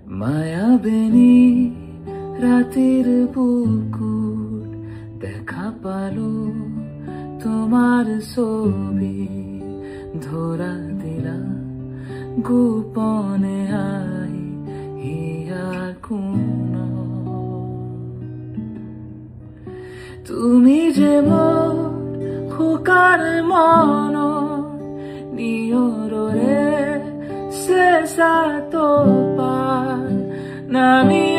মায়াবিনী রাতের বুকুর দেখা পালো তোমার ছবি ধরা দিলা গোপনে আই হিয়ার কোন তুমি যে মোর খোকার মন নিয়রে শেষা তো পার নামি